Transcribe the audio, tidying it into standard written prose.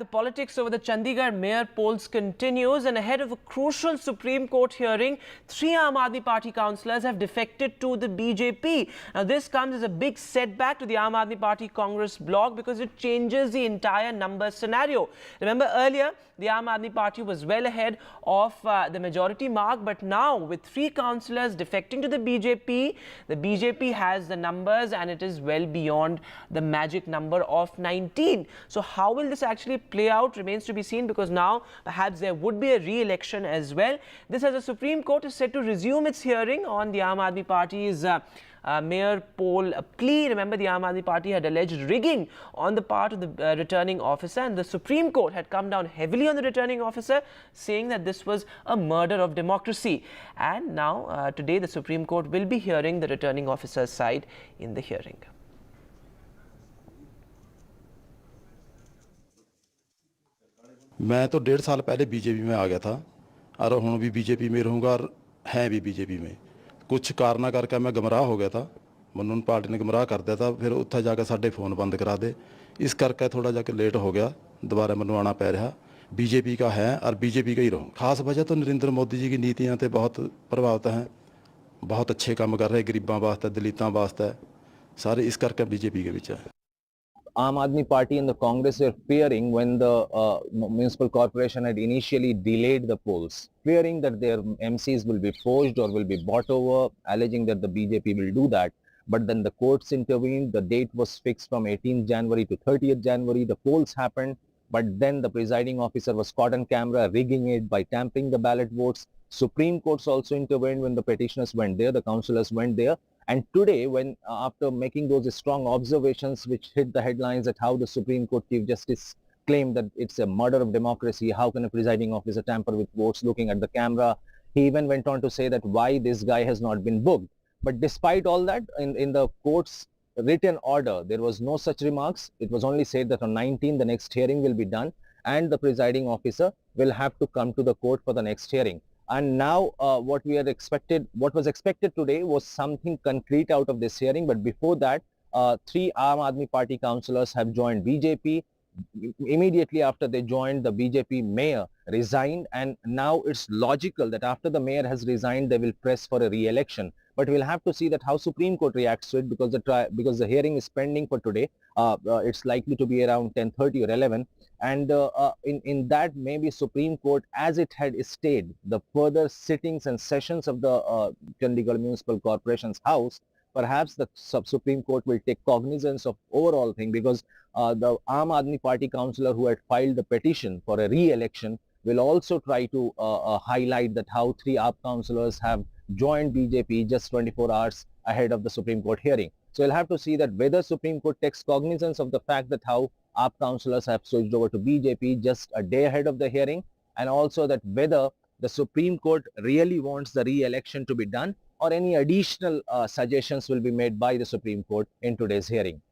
The politics over the Chandigarh mayor polls continues, and ahead of a crucial Supreme Court hearing, 3 Aam Aadmi Party councillors have defected to the BJP. Now, this comes as a big setback to the Aam Aadmi Party Congress bloc because it changes the entire number scenario. Remember earlier, the Aam Aadmi Party was well ahead of the majority mark, but now with 3 councillors defecting to the BJP has the numbers and it is well beyond the magic number of 19. So how will this actually play out remains to be seen, because now perhaps there would be a re-election as well. This, as the Supreme Court is set to resume its hearing on the Aam Aadmi Party's mayor poll plea. Remember, the Aam Aadmi Party had alleged rigging on the part of the returning officer, and the Supreme Court had come down heavily on the returning officer, saying that this was a murder of democracy. And now today the Supreme Court will be hearing the returning officer's side in the hearing. मैं तो 1.5 साल पहले BJP में आ गया था और हूँ भी बीजेपी में रहूँगा और हैं भी बीजेपी में। कुछ कारण करके मैं गुमराह हो गया था, ਮੈਨੂੰ पार्टी ने गुमराह कर दिया था, फिर उत्थे जाके साडे फोन बंद करा दे, इस करके थोड़ा जाके लेट हो गया, दोबारा मैं आना पै रहा। बीजेपी का है और बीजेपी का ही रहूँ। खास वजह तो नरेंद्र मोदी जी की नीतियाँ तो बहुत प्रभावित हैं, बहुत अच्छे काम कर रहे, गरीबों वास्ते दलितों वास्ते सारे, इस करके बीजेपी के विच है। Aam Aadmi Party and the Congress were fearing when the municipal corporation had initially delayed the polls, fearing that their MCs will be forged or will be bought over, alleging that the BJP will do that. But then the courts intervened, the date was fixed from 18th January to 30th January, the polls happened, but then the presiding officer was caught on camera rigging it by tampering the ballot votes. Supreme Courts also intervened when the petitioners went there, the councillors went there. And today, when after making those strong observations which hit the headlines at how the Supreme Court Chief Justice claimed that it's a murder of democracy, how can a presiding officer tamper with votes looking at the camera? He even went on to say that why this guy has not been booked. But despite all that, in the court's written order, there was no such remarks. It was only said that on 19 the next hearing will be done and the presiding officer will have to come to the court for the next hearing. And now what was expected today was something concrete out of this hearing. But before that, 3 Aam Aadmi Party councillors have joined BJP. Immediately after they joined, the BJP mayor resigned, and now it's logical that after the mayor has resigned, they will press for a re-election. But we'll have to see that how Supreme Court reacts to it, because the hearing is pending for today. It's likely to be around 10:30 or 11, and in that maybe Supreme Court, as it had stayed the further sittings and sessions of the Chandigarh Municipal Corporation's house, perhaps the Supreme Court will take cognizance of overall thing, because the Aam Aadmi Party councillor who had filed the petition for a re-election will also try to highlight that how 3 AAP councillors have joined BJP just 24 hours ahead of the Supreme Court hearing. So you'll have to see that whether Supreme Court takes cognizance of the fact that how AAP councillors have switched over to BJP just a day ahead of the hearing, and also that whether the Supreme Court really wants the re-election to be done, or any additional suggestions will be made by the Supreme Court in today's hearing.